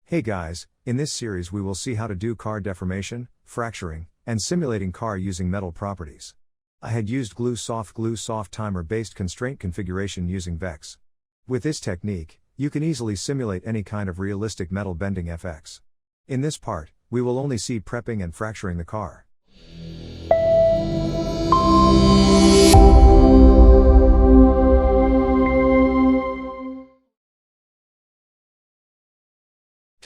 Hey guys, in this series we will see how to do car deformation, fracturing, and simulating car using metal properties. I had used glue soft timer based constraint configuration using Vex. With this technique, you can easily simulate any kind of realistic metal bending FX. In this part, we will only see prepping and fracturing the car.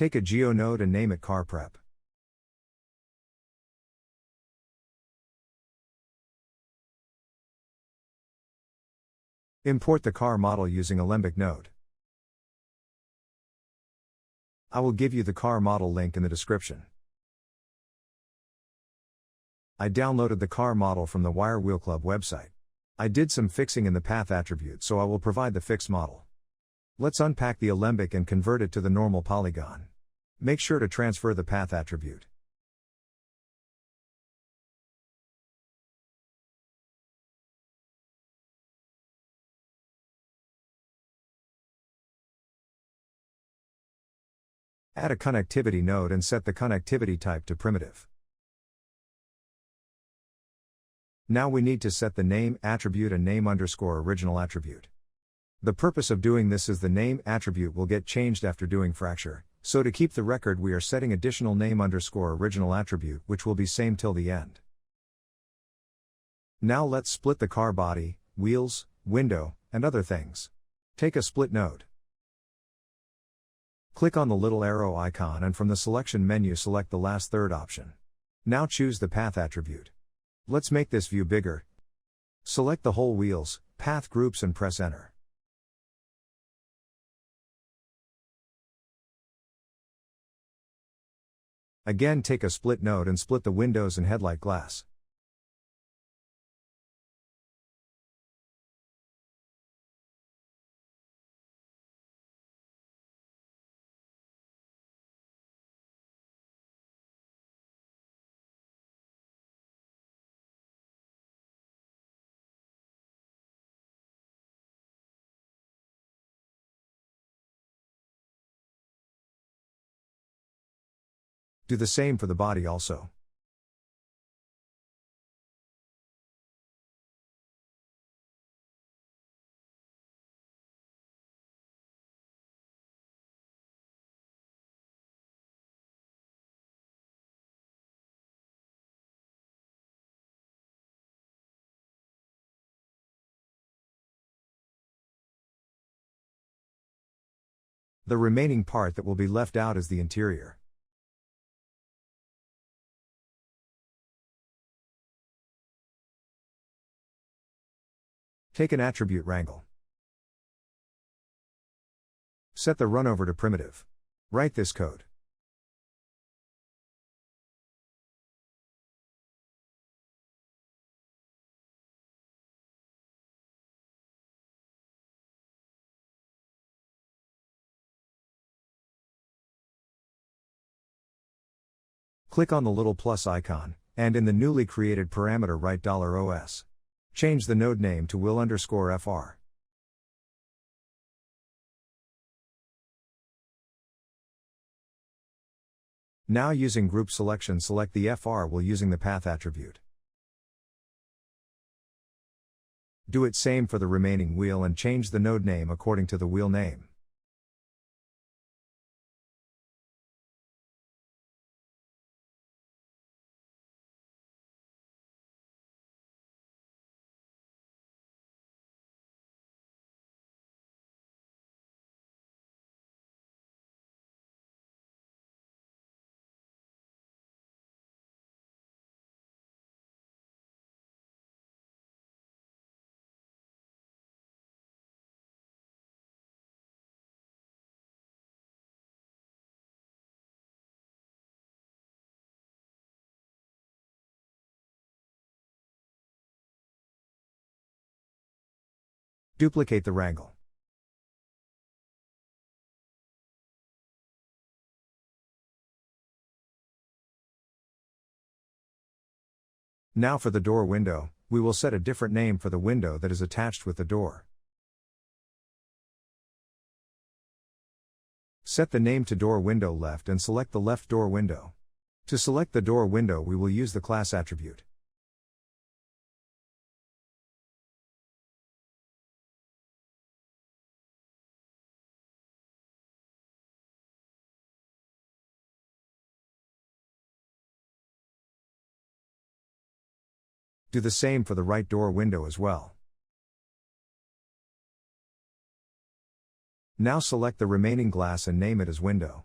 Take a geo node and name it car prep. Import the car model using Alembic node. I will give you the car model link in the description. I downloaded the car model from the Wire Wheel Club website. I did some fixing in the path attribute, so I will provide the fixed model. Let's unpack the Alembic and convert it to the normal polygon. Make sure to transfer the path attribute. Add a connectivity node and set the connectivity type to primitive. Now we need to set the name attribute and name underscore original attribute. The purpose of doing this is the name attribute will get changed after doing fracture, so to keep the record we are setting additional name underscore original attribute which will be same till the end. Now let's split the car body, wheels, window, and other things. Take a split node. Click on the little arrow icon and from the selection menu select the last third option. Now choose the path attribute. Let's make this view bigger. Select the whole wheels, path groups and press enter. Again take a split node and split the windows and headlight glass. Do the same for the body also. The remaining part that will be left out is the interior. Take an attribute wrangle. Set the runover to primitive. Write this code. Click on the little plus icon, and in the newly created parameter write $OS. Change the node name to will_fr. Now using group selection select the FR will using the path attribute. Do it same for the remaining wheel and change the node name according to the wheel name. Duplicate the wrangle. Now for the door window, we will set a different name for the window that is attached with the door. Set the name to door window left and select the left door window. To select the door window, we will use the class attribute. Do the same for the right door window as well. Now select the remaining glass and name it as window.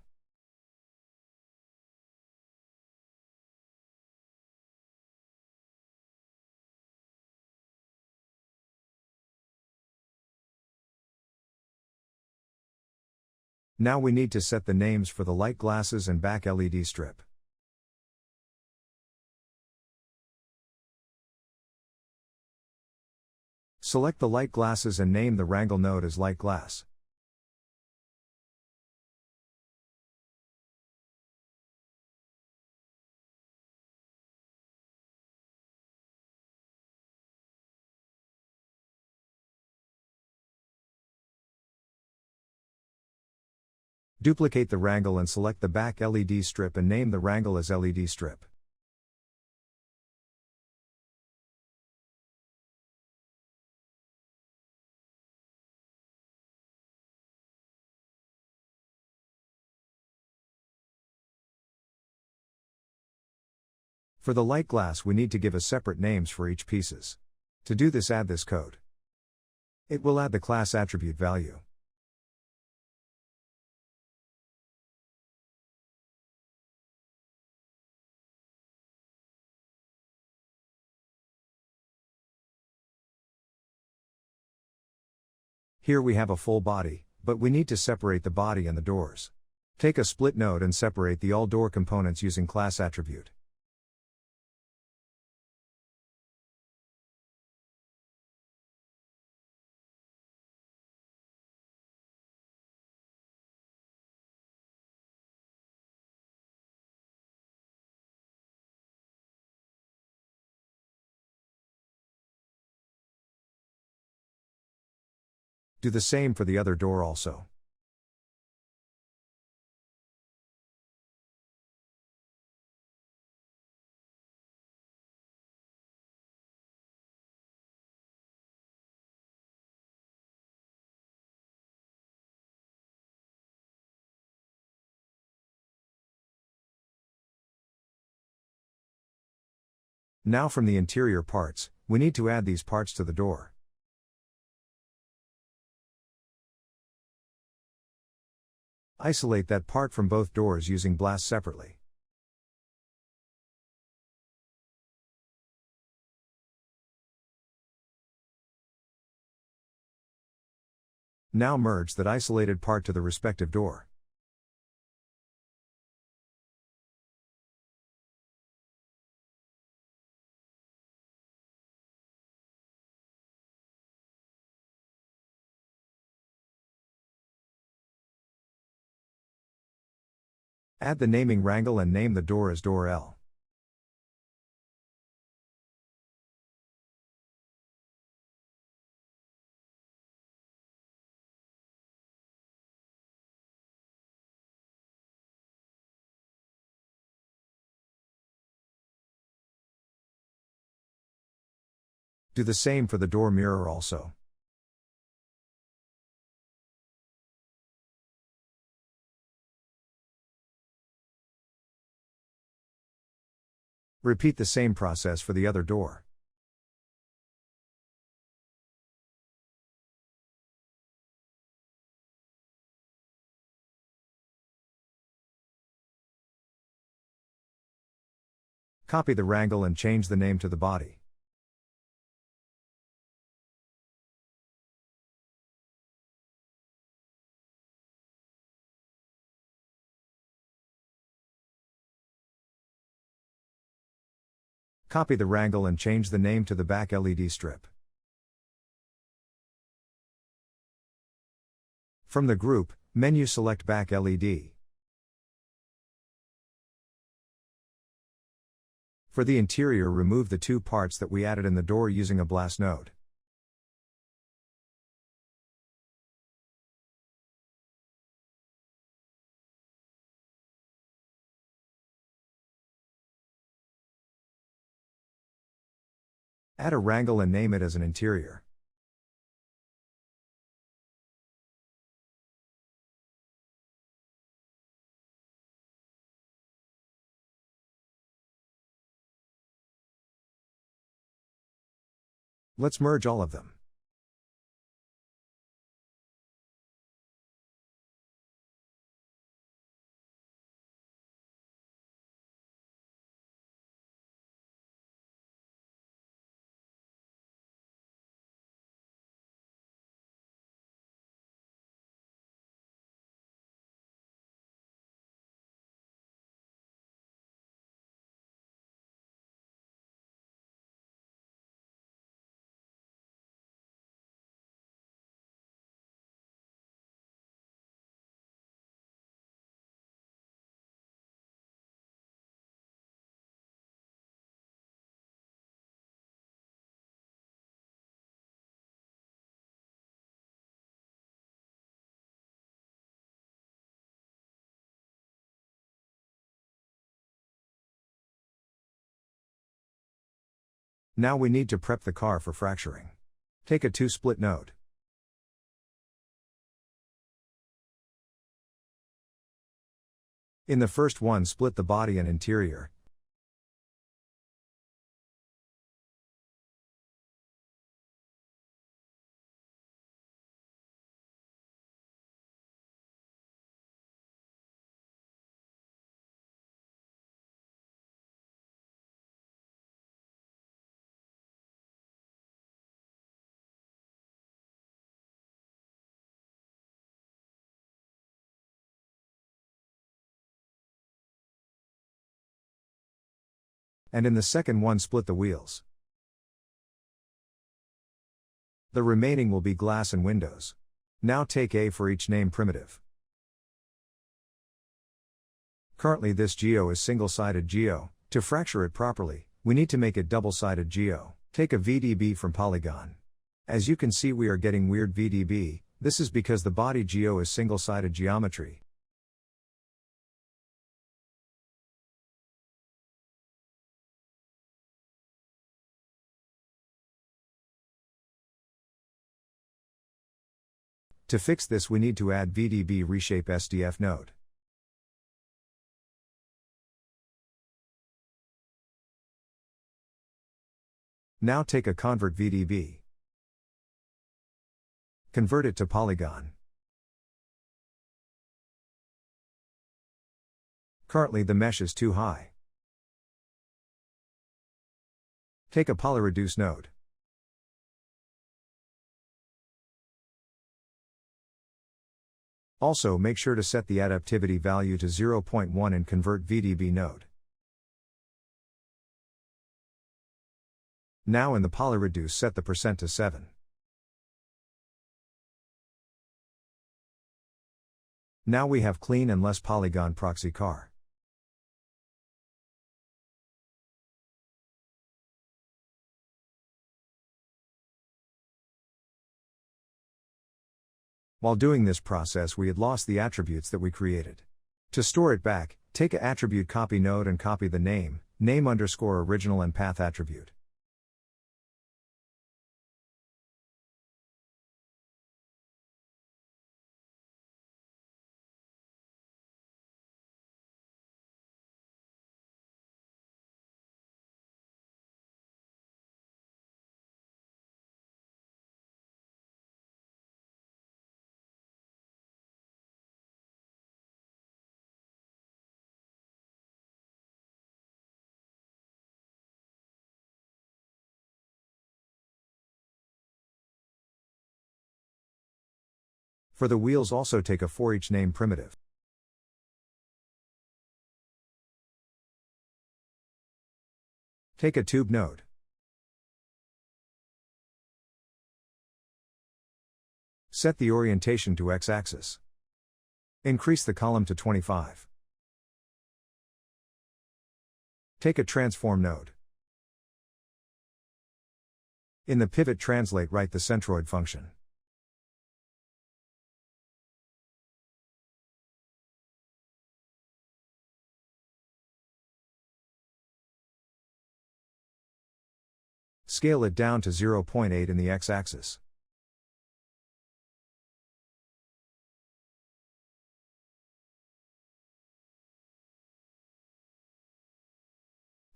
Now we need to set the names for the light glasses and back LED strip. Select the light glasses and name the wrangle node as light glass. Duplicate the wrangle and select the back LED strip and name the wrangle as LED strip. For the light glass, we need to give a separate names for each pieces. To do this, add this code. It will add the class attribute value. Here we have a full body, but we need to separate the body and the doors. Take a split node and separate the all door components using class attribute. Do the same for the other door also. Now from the interior parts, we need to add these parts to the door. Isolate that part from both doors using blast separately. Now merge that isolated part to the respective door. Add the naming wrangle and name the door as door L. Do the same for the door mirror also. Repeat the same process for the other door. Copy the wrangle and change the name to the body. Copy the wrangle and change the name to the back LED strip. From the group menu, select back LED. For the interior, remove the two parts that we added in the door using a blast node. Add a wrangle and name it as an interior. Let's merge all of them. Now we need to prep the car for fracturing. Take a 2-split node. In the first one, split the body and interior. And in the second one, split the wheels. The remaining will be glass and windows. Now take A for each name primitive. Currently this geo is single-sided geo. To fracture it properly, we need to make it double-sided geo. Take a VDB from polygon. As you can see, we are getting weird VDB. This is because the body geo is single-sided geometry. To fix this, we need to add VDB reshape SDF node. Now take a convert VDB. Convert it to polygon. Currently the mesh is too high. Take a polyreduce node. Also make sure to set the adaptivity value to 0.1 and convert VDB node. Now in the polyreduce, set the % to 7. Now we have clean and less polygon proxy car. While doing this process, we had lost the attributes that we created. To store it back, take a attribute copy node and copy the name _original and path attribute. For the wheels, also take a for each name primitive. Take a tube node. Set the orientation to x-axis. Increase the column to 25. Take a transform node. In the pivot translate, write the centroid function. Scale it down to 0.8 in the x-axis.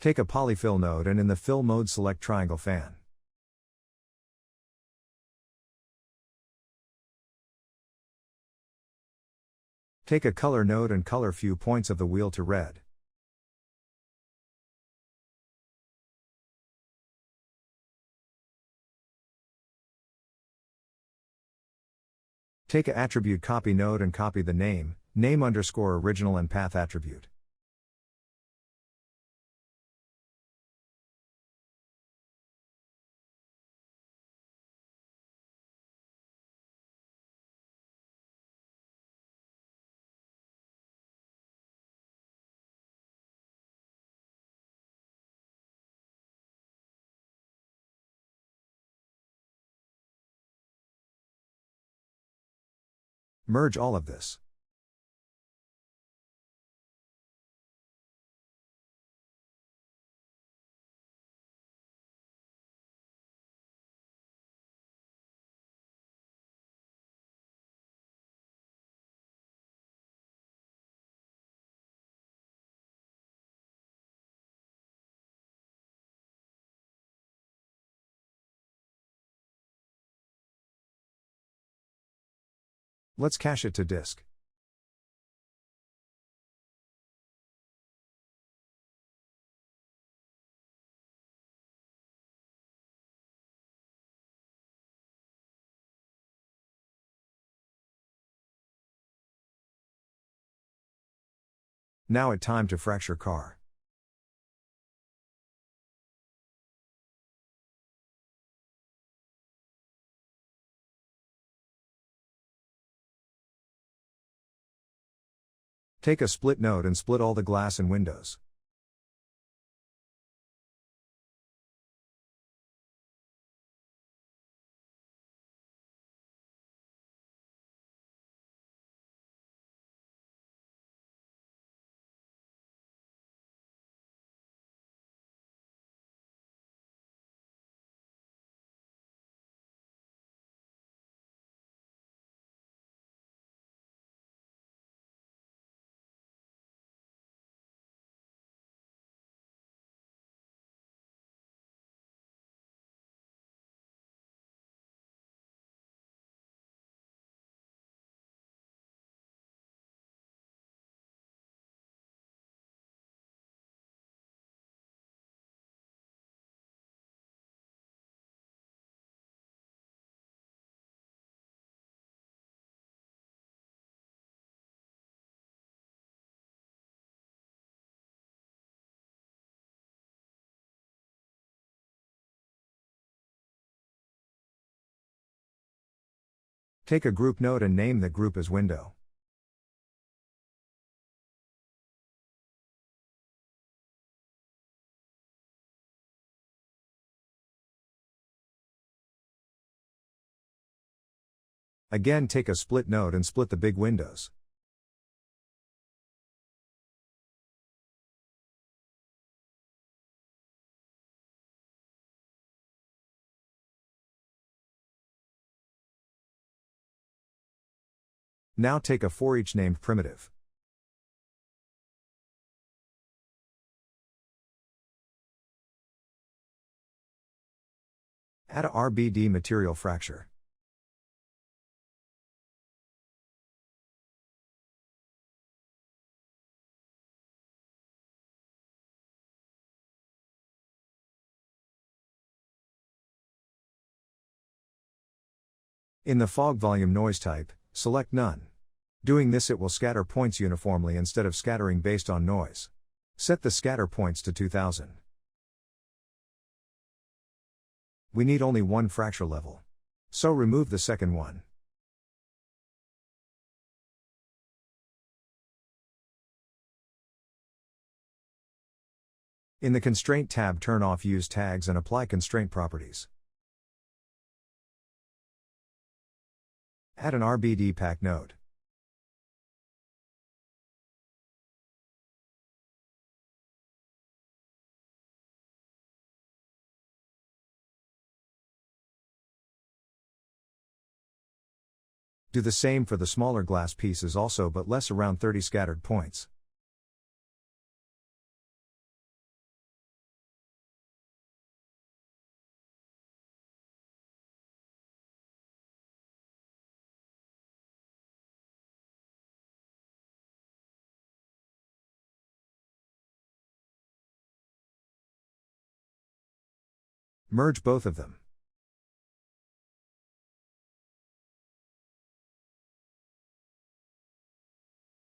Take a polyfill node and in the fill mode select triangle fan. Take a color node and color few points of the wheel to red. Take a attribute copy node and copy the name underscore original and path attribute. Merge all of this. Let's cache it to disk. Now it's time to fracture car. Take a split node and split all the glass and windows. Take a group node and name the group as window. Again, take a split node and split the big windows. Now take a for each named primitive. Add a RBD material fracture. In the fog volume noise type, select none. Doing this, it will scatter points uniformly instead of scattering based on noise. Set the scatter points to 2000. We need only one fracture level. So remove the second one. In the Constraint tab, turn off Use Tags and apply constraint properties. Add an RBD pack node. Do the same for the smaller glass pieces also, but less, around 30 scattered points. Merge both of them.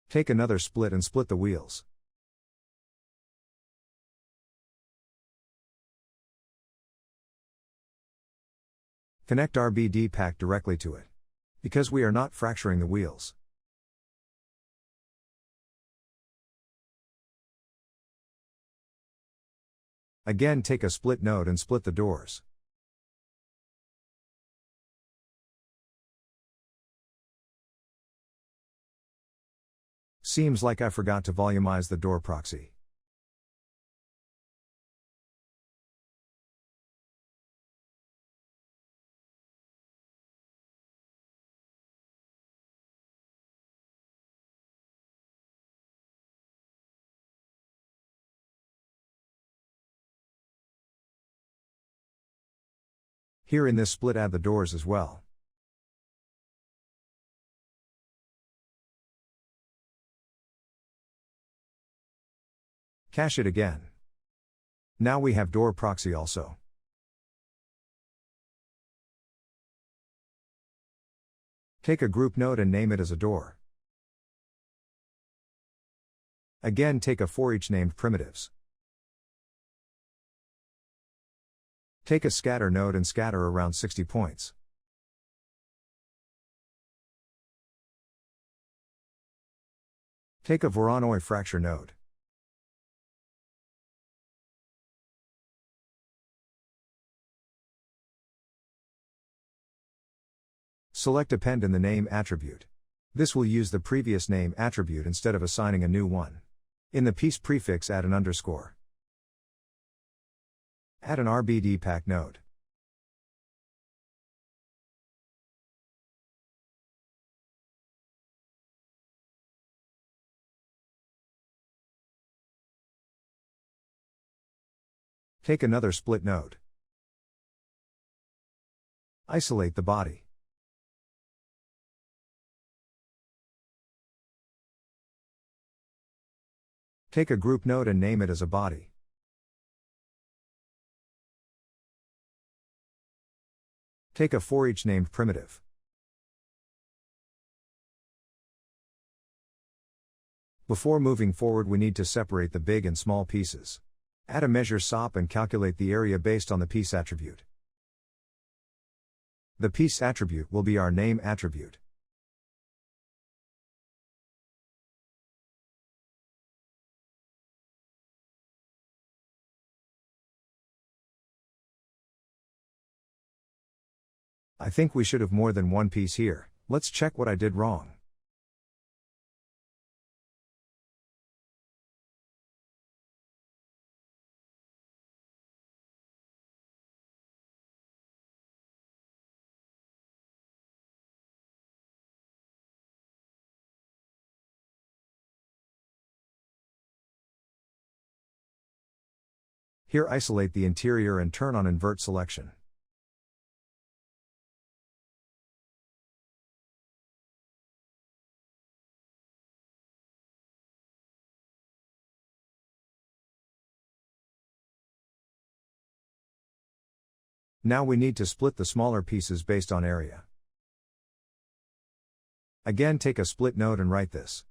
Take another split and split the wheels. Connect RBD pack directly to it, because we are not fracturing the wheels. Again, take a split node and split the doors. Seems like I forgot to volumize the door proxy. Here in this split, add the doors as well. Cache it again. Now we have door proxy also. Take a group node and name it as a door. Again, take a for each named primitives. Take a scatter node and scatter around 60 points. Take a Voronoi fracture node. Select append in the name attribute. This will use the previous name attribute instead of assigning a new one. In the piece prefix, add an underscore. Add an RBD pack node. Take another split node. Isolate the body. Take a group node and name it as a body. Take a for each named primitive. Before moving forward, we need to separate the big and small pieces. Add a measure SOP and calculate the area based on the piece attribute. The piece attribute will be our name attribute. I think we should have more than one piece here. Let's check what I did wrong. Here, isolate the interior and turn on invert selection. Now we need to split the smaller pieces based on area. Again, take a split node and write this.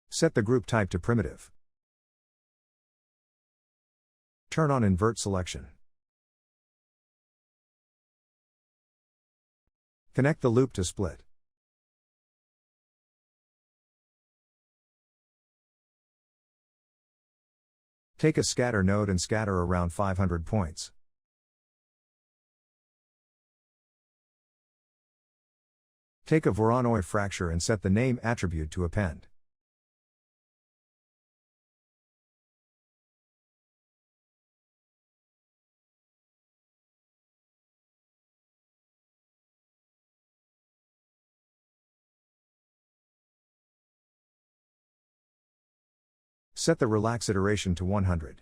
Set the group type to primitive. Turn on invert selection. Connect the loop to split. Take a scatter node and scatter around 500 points. Take a Voronoi fracture and set the name attribute to append. Set the relax iteration to 100.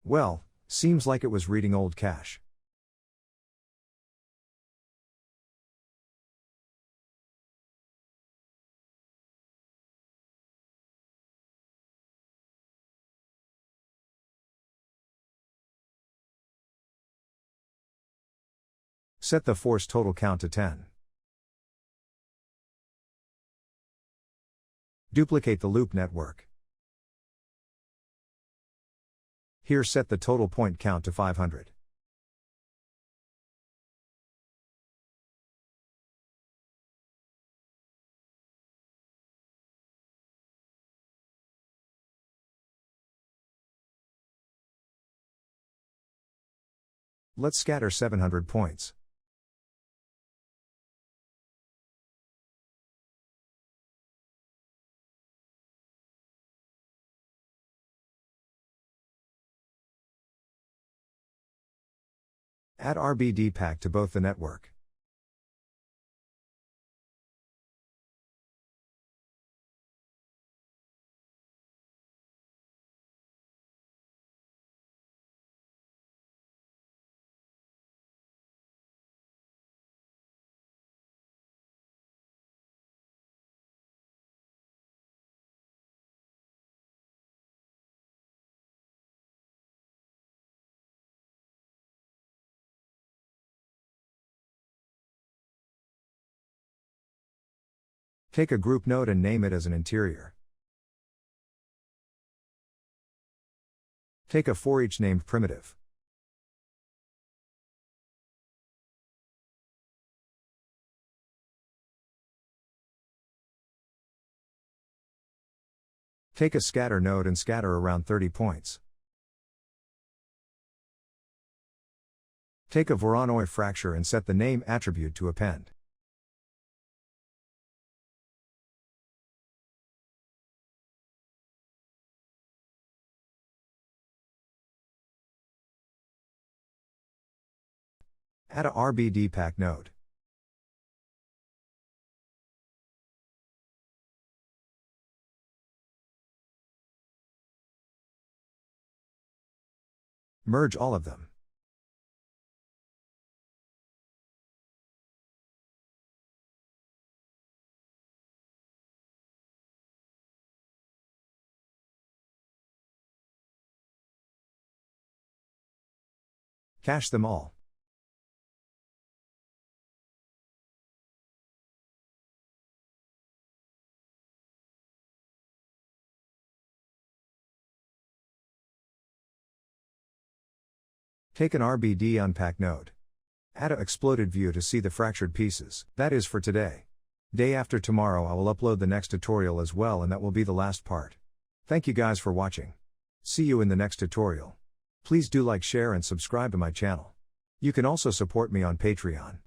Well, seems like it was reading old cache. Set the force total count to 10. Duplicate the loop network. Here set the total point count to 500. Let's scatter 700 points. Add RBD pack to both the network. Take a group node and name it as an interior. Take a for each named primitive. Take a scatter node and scatter around 30 points. Take a Voronoi fracture and set the name attribute to append. Add a RBD pack node. Merge all of them. Cache them all. Take an RBD unpack node. Add a exploded view to see the fractured pieces. That is for today. Day after tomorrow I will upload the next tutorial as well, and that will be the last part. Thank you guys for watching. See you in the next tutorial. Please do like, share and subscribe to my channel. You can also support me on Patreon.